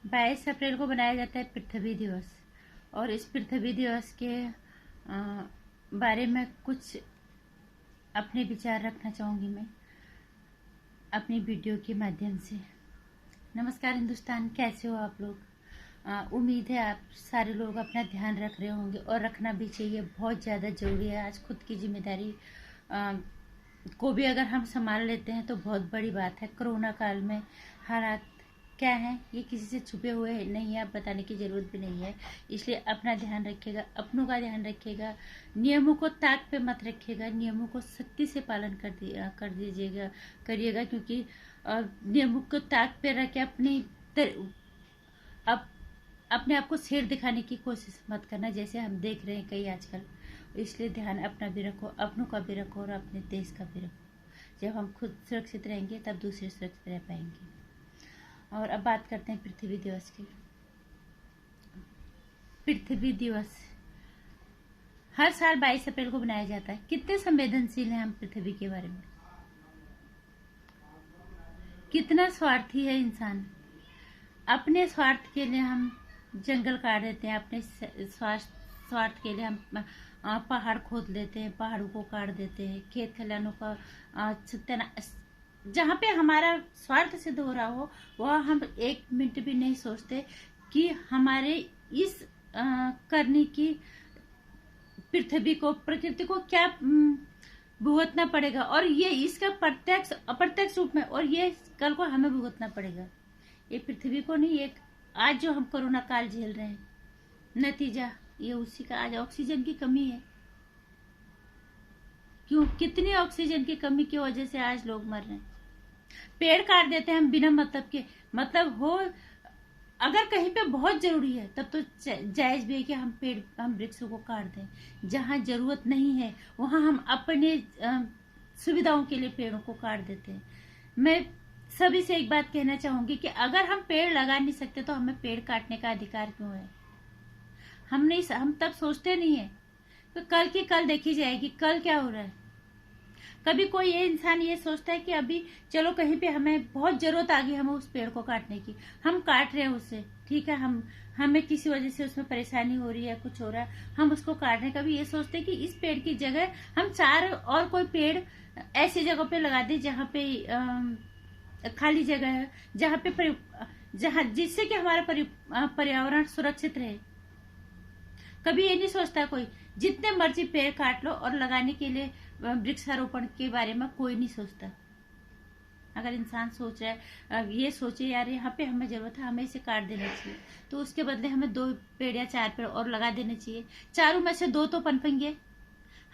22 अप्रैल को मनाया जाता है पृथ्वी दिवस। और इस पृथ्वी दिवस के बारे में कुछ अपने विचार रखना चाहूँगी मैं अपनी वीडियो के माध्यम से। नमस्कार हिंदुस्तान, कैसे हो आप लोग। उम्मीद है आप सारे लोग अपना ध्यान रख रहे होंगे और रखना भी चाहिए, बहुत ज़्यादा ज़रूरी है। आज खुद की जिम्मेदारी को भी अगर हम संभाल लेते हैं तो बहुत बड़ी बात है। कोरोना काल में हालात क्या है ये किसी से छुपे हुए नहीं है, आप बताने की ज़रूरत भी नहीं है। इसलिए अपना ध्यान रखिएगा, अपनों का ध्यान रखिएगा, नियमों को ताक पे मत रखिएगा, नियमों को सख्ती से पालन कर दीजिएगा, करिएगा। क्योंकि नियमों को ताक पे रख के अपने आप को शेर दिखाने की कोशिश मत करना, जैसे हम देख रहे हैं कई आजकल। इसलिए ध्यान अपना भी रखो, अपनों का भी रखो और अपने देश का भी रखो। जब हम खुद सुरक्षित रहेंगे तब दूसरे सुरक्षित रह पाएंगे। और अब बात करते हैं पृथ्वी दिवस की। पृथ्वी दिवस हर साल 22 अप्रैल को मनाया जाता है। कितने संवेदनशील हैं हम पृथ्वी के बारे में, कितना स्वार्थी है इंसान। अपने स्वार्थ के लिए हम जंगल काट देते हैं, अपने स्वार्थ के लिए हम पहाड़ खोद लेते हैं, पहाड़ों को काट देते हैं, खेत खलिहानों का जहाँ पे हमारा स्वार्थ सिद्ध हो रहा हो वह हम एक मिनट भी नहीं सोचते कि हमारे इस करने की पृथ्वी को, प्रकृति को क्या भुगतना पड़ेगा। और ये इसका प्रत्यक्ष अप्रत्यक्ष रूप में, और ये कल को हमें भुगतना पड़ेगा। ये पृथ्वी को नहीं, एक आज जो हम कोरोना काल झेल रहे हैं, नतीजा ये उसी का। आज ऑक्सीजन की कमी है, क्यों, कितनी ऑक्सीजन की कमी की वजह से आज लोग मर रहे हैं। पेड़ काट देते हैं हम बिना मतलब के, मतलब हो अगर कहीं पे बहुत जरूरी है तब तो जायज भी है कि हम वृक्षों को काट दें। जहां जरूरत नहीं है वहां हम अपने सुविधाओं के लिए पेड़ों को काट देते हैं। मैं सभी से एक बात कहना चाहूंगी कि अगर हम पेड़ लगा नहीं सकते तो हमें पेड़ काटने का अधिकार क्यों है। हम तब सोचते नहीं है तो कल की कल देखी जाएगी, कल क्या हो रहा है। कभी कोई ये इंसान ये सोचता है कि अभी चलो कहीं पे हमें बहुत जरूरत आ गई हमें उस पेड़ को काटने की, हम काट रहे हैं उससे, ठीक है, हमें किसी वजह से उसमें परेशानी हो रही है, कुछ हो रहा है, हम उसको काट रहे हैं। कभी ये सोचते हैं कि इस पेड़ की जगह हम 4 और कोई पेड़ ऐसी जगह पे लगा दें जहाँ पे खाली जगह है, जिससे कि हमारा पर्यावरण सुरक्षित रहे। कभी ये नहीं सोचता कोई, जितने मर्जी पेड़ काट लो और लगाने के लिए वृक्षारोपण के बारे में कोई नहीं सोचता। अगर इंसान सोच रहा है, ये सोचे यार यहाँ पे हमें जरूरत है, हमें इसे काट देना चाहिए, तो उसके बदले हमें 2 पेड़ या 4 पेड़ और लगा देने चाहिए। 4 में से 2 तो पनपेंगे,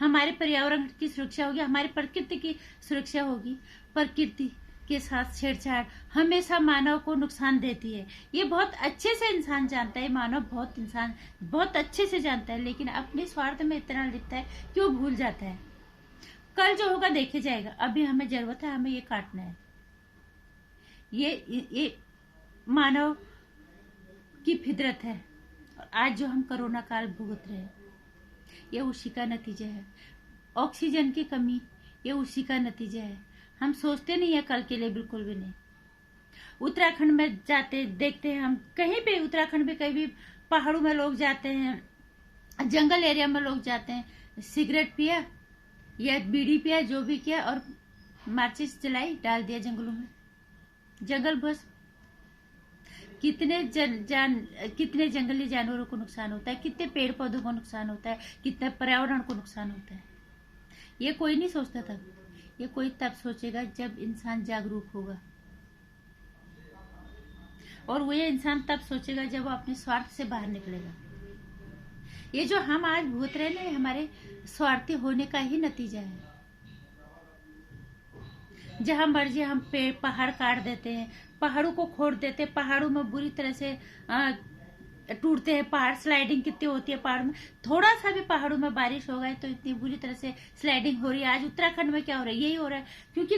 हमारे पर्यावरण की सुरक्षा होगी, हमारी प्रकृति की सुरक्षा होगी। प्रकृति के साथ छेड़छाड़ हमेशा मानव को नुकसान देती है। ये बहुत अच्छे से इंसान जानता है, मानव बहुत अच्छे से जानता है, लेकिन अपने स्वार्थ में इतना लिप्त है कि वो भूल जाता है। कल जो होगा देखे जाएगा, अभी हमें जरूरत है, हमें ये काटना है। ये मानव की फितरत है। और आज जो हम कोरोना काल भुगत रहे हैं ये उसी का नतीजा है। ऑक्सीजन की कमी ये उसी का नतीजा है। हम सोचते नहीं है कल के लिए, बिल्कुल भी नहीं। उत्तराखंड में जाते देखते हैं हम, कहीं पे उत्तराखंड में कहीं भी पहाड़ों में लोग जाते हैं, जंगल एरिया में लोग जाते हैं, सिगरेट पिया या बीड़ी पिया, जो भी किया, और माचिस जलाई, डाल दिया जंगलों में, जंगल बस। कितने कितने जंगली जानवरों को नुकसान होता है, कितने पेड़ पौधों को नुकसान होता है, कितने पर्यावरण को नुकसान होता है। ये कोई नहीं सोचता था। ये कोई तब सोचेगा जब इंसान जागरूक होगा, और वो ये इंसान तब सोचेगा जब वो अपने स्वार्थ से बाहर निकलेगा। ये जो हम आज भुगत रहे हैं हमारे स्वार्थी होने का ही नतीजा है। जहां मर्जी हम पहाड़ काट देते हैं, पहाड़ों को खोद देते हैं, पहाड़ों में बुरी तरह से टूटते हैं पहाड़, स्लाइडिंग कितनी होती है पहाड़ में। थोड़ा सा भी पहाड़ों में बारिश हो गई तो इतनी बुरी तरह से स्लाइडिंग हो रही है। आज उत्तराखंड में क्या हो रहा है, यही हो रहा है, क्योंकि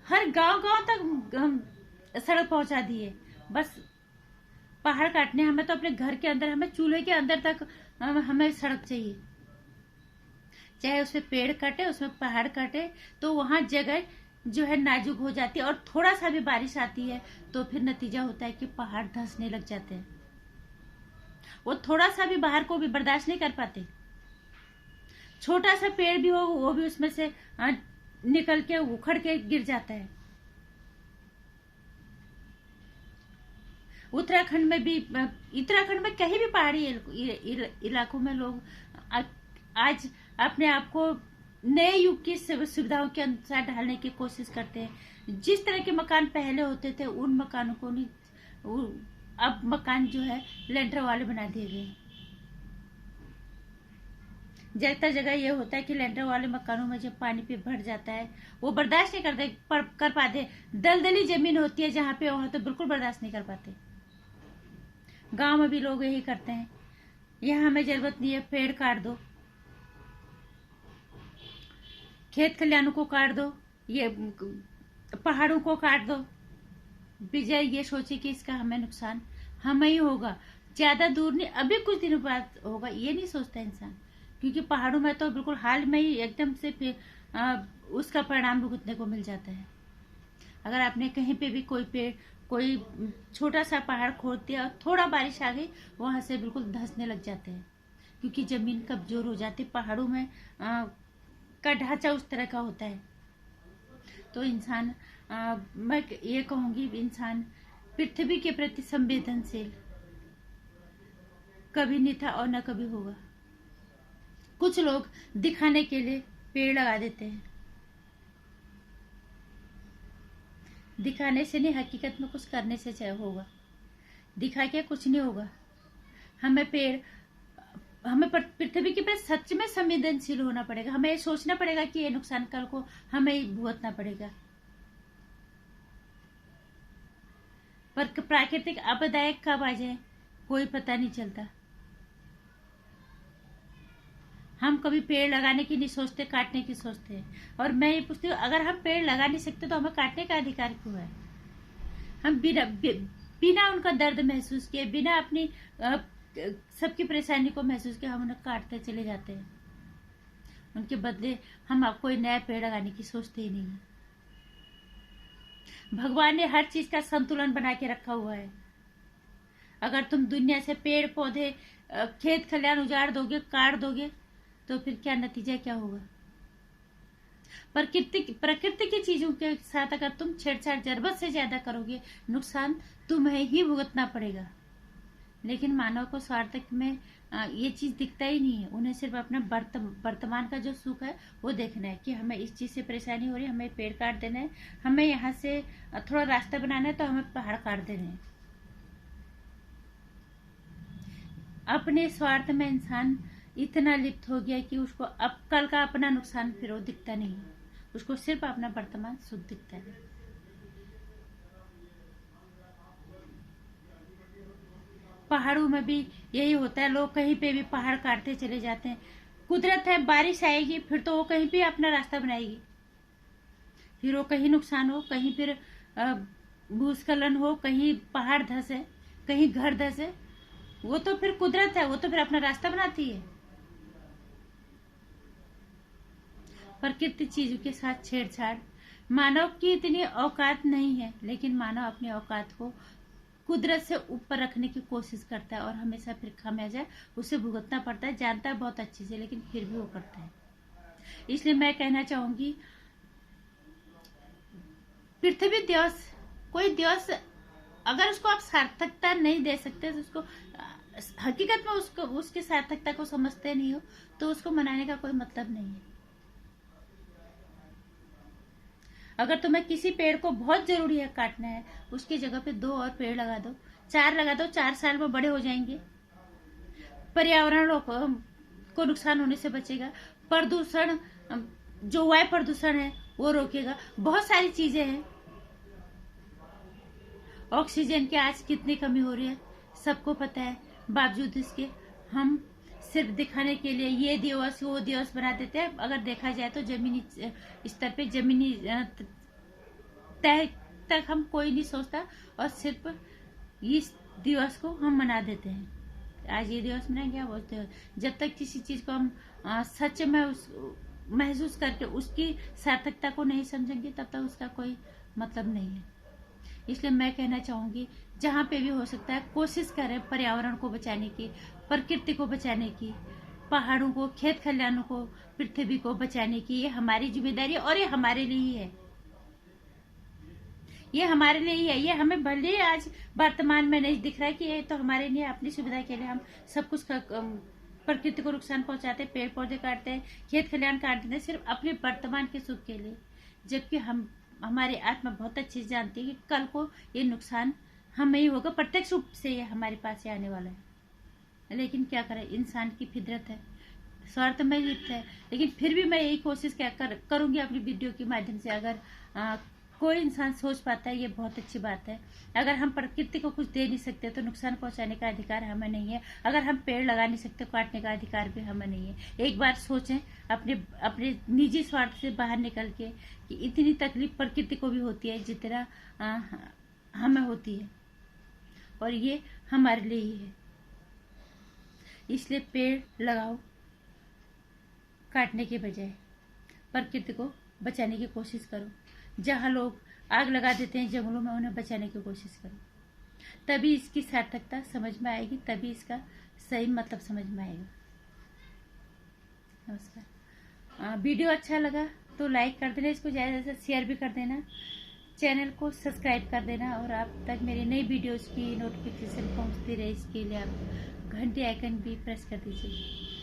हर गांव तक सड़क पहुंचा दी है। बस पहाड़ काटने, हमें तो अपने घर के अंदर, हमें चूल्हे के अंदर तक हमें सड़क चाहिए। चाहे उसमें पेड़ काटे, उसमें पहाड़ काटे, तो वहां जगह जो है नाजुक हो जाती है, और थोड़ा सा भी बारिश आती है तो फिर नतीजा होता है कि पहाड़ धंसने लग जाते हैं। वो थोड़ा सा भी बाहर को भी बर्दाश्त नहीं कर पाते। छोटा सा पेड़ भी हो वो भी उसमें से निकल के उखड़ के गिर जाता है। उत्तराखंड में भी, उत्तराखंड में कहीं भी पहाड़ी इलाकों में लोग आज अपने आप को नए युग की सुविधाओं के अनुसार ढालने की कोशिश करते हैं। जिस तरह के मकान पहले होते थे उन मकानों को नहीं, अब मकान जो है लेंटर वाले बना दिए गए हैं। ज्यादातर जगह ये होता है कि लेंटर वाले मकानों में जब पानी पे भर जाता है वो बर्दाश्त नहीं कर पाते। दलदली जमीन होती है जहाँ पे, वहां तो बिल्कुल बर्दाश्त नहीं कर पाते। गांव में भी लोग यही करते हैं, यहाँ हमें जरूरत नहीं है, पेड़ काट दो, खेत खलिहानों को काट दो, ये पहाड़ों को काट दो, बजाय ये सोचे कि इसका हमें नुकसान हमें ही होगा, ज्यादा दूर नहीं, अभी कुछ दिनों बाद होगा, ये नहीं सोचता इंसान। क्योंकि पहाड़ों में तो बिल्कुल हाल में ही एकदम से फिर उसका परिणाम भुगतने को मिल जाता है। अगर आपने कहीं पे भी कोई पेड़, कोई छोटा सा पहाड़ खोद दिया और थोड़ा बारिश आ गई, वहां से बिल्कुल धंसने लग जाते हैं, क्योंकि जमीन कमजोर हो जाती है। पहाड़ों में का ढांचा उस तरह का होता है। तो इंसान, मैं ये कहूंगी, इंसान पृथ्वी के प्रति संवेदनशील कभी नहीं था और न कभी होगा। कुछ लोग दिखाने के लिए पेड़ लगा देते हैं, दिखाने से नहीं, हकीकत में कुछ करने से चाहे होगा। दिखा के कुछ नहीं होगा। हमें पृथ्वी के प्रति सच में संवेदनशील होना पड़ेगा। हमें सोचना पड़ेगा कि ये नुकसान कल को हमें ही भुगतना पड़ेगा। पर प्राकृतिक आपदाएं कब आ जाए कोई पता नहीं चलता। हम कभी पेड़ लगाने की नहीं सोचते, काटने की सोचते हैं। और मैं ये पूछती हूँ, अगर हम पेड़ लगा नहीं सकते तो हमें काटने का अधिकार क्यों है? हम बिना उनका दर्द महसूस किए, बिना अपनी सबकी परेशानी को महसूस किए हम उन्हें काटते चले जाते हैं। उनके बदले हम कोई नया पेड़ लगाने की सोचते ही नहीं है। भगवान ने हर चीज का संतुलन बना के रखा हुआ है। अगर तुम दुनिया से पेड़ पौधे, खेत खलिहान उजाड़ दोगे, काट दोगे, तो फिर क्या नतीजा क्या होगा? प्रकृति की चीजों के साथ अगर तुम छेड़छाड़ जरूरत से ज्यादा करोगे, नुकसान तुम्हें ही भुगतना पड़ेगा। लेकिन मानव को स्वार्थ में ये चीज दिखता ही नहीं है। उन्हें सिर्फ अपना वर्तमान का जो सुख है वो देखना है कि हमें इस चीज से परेशानी हो रही है, हमें पेड़ काट देना है, हमें यहाँ से थोड़ा रास्ता बनाना है तो हमें पहाड़ काट देने हैं। अपने स्वार्थ में इंसान इतना लिप्त हो गया कि उसको अब कल का अपना नुकसान फिर वो दिखता नहीं है। उसको सिर्फ अपना वर्तमान सुख दिखता है। पहाड़ों में भी यही होता है। लोग कहीं पे भी पहाड़ काटते चले जाते हैं। कुदरत है, बारिश आएगी फिर तो वो कहीं पे अपना रास्ता बनाएगी, फिर वो कहीं नुकसान हो, कहीं फिर भूस्खलन हो, कहीं पहाड़ धंसे, कहीं घर धंसे। वो तो फिर कुदरत है, वो तो फिर अपना रास्ता बनाती है। प्रकृति चीजों के साथ छेड़छाड़, मानव की इतनी औकात नहीं है, लेकिन मानव अपनी औकात को कुदरत से ऊपर रखने की कोशिश करता है और हमेशा फिर खामियाजा उसे भुगतना पड़ता है। जानता है बहुत अच्छे से, लेकिन फिर भी वो करता है। इसलिए मैं कहना चाहूंगी, पृथ्वी दिवस, कोई दिवस अगर उसको आप सार्थकता नहीं दे सकते, तो उसको हकीकत में उसको उसकी सार्थकता को समझते नहीं हो, तो उसको मनाने का कोई मतलब नहीं है। अगर तुम्हें किसी पेड़ को बहुत जरूरी है काटना है, उसकी जगह पे 2 और पेड़ लगा दो, 4 लगा दो, 4 साल में बड़े हो जाएंगे। पर्यावरण को नुकसान होने से बचेगा। प्रदूषण, जो वायु प्रदूषण है वो रोकेगा। बहुत सारी चीजें हैं। ऑक्सीजन की आज कितनी कमी हो रही है सबको पता है। बावजूद इसके हम सिर्फ दिखाने के लिए ये दिवस वो दिवस बना देते हैं। अगर देखा जाए तो जमीनी स्तर पे, जमीनी तय तक हम कोई नहीं सोचता और सिर्फ इस दिवस को हम मना देते हैं। आज ये दिवस मनाएंगे, वो दिवस। जब तक किसी चीज को हम सच में महसूस करके उसकी सार्थकता को नहीं समझेंगे तब तक उसका कोई मतलब नहीं है। इसलिए मैं कहना चाहूंगी जहाँ पे भी हो सकता है कोशिश करें पर्यावरण को बचाने की, प्रकृति को बचाने की, पहाड़ों को, खेत खलिहानों को, पृथ्वी को बचाने की। ये हमारी जिम्मेदारी है और ये हमारे लिए ही है। ये हमारे लिए ही है। ये हमें भले आज वर्तमान में नहीं दिख रहा है कि ये तो हमारे लिए अपनी सुविधा के लिए हम सब कुछ प्रकृति को नुकसान पहुंचाते, पेड़ पौधे काटते हैं, खेत खलिहान काट देते हैं सिर्फ अपने वर्तमान के सुख के लिए, जबकि हमारी आत्मा बहुत अच्छी से जानती है कि कल को ये नुकसान हमें ही होगा, प्रत्यक्ष रूप से ये हमारे पास ही आने वाला है। लेकिन क्या करें, इंसान की फितरत है, स्वार्थ में लिप्त है। लेकिन फिर भी मैं यही कोशिश क्या करूंगी अपनी वीडियो के माध्यम से, अगर कोई इंसान सोच पाता है ये बहुत अच्छी बात है। अगर हम प्रकृति को कुछ दे नहीं सकते तो नुकसान पहुंचाने का अधिकार हमें नहीं है। अगर हम पेड़ लगा नहीं सकते काटने का अधिकार भी हमें नहीं है। एक बार सोचें अपने निजी स्वार्थ से बाहर निकल के कि इतनी तकलीफ प्रकृति को भी होती है जितना हमें होती है, और ये हमारे लिए ही है। इसलिए पेड़ लगाओ, काटने के बजाय प्रकृति को बचाने की कोशिश करो। जहाँ लोग आग लगा देते हैं जंगलों में, उन्हें बचाने की कोशिश करो। तभी इसकी सार्थकता समझ में आएगी, तभी इसका सही मतलब समझ में आएगा। नमस्कार। वीडियो अच्छा लगा तो लाइक कर देना, इसको ज़्यादा से शेयर भी कर देना, चैनल को सब्सक्राइब कर देना, और आप तक मेरी नई वीडियोस की नोटिफिकेशन पहुंचती रहे इसके लिए आप घंटी आइकन भी प्रेस कर दीजिए।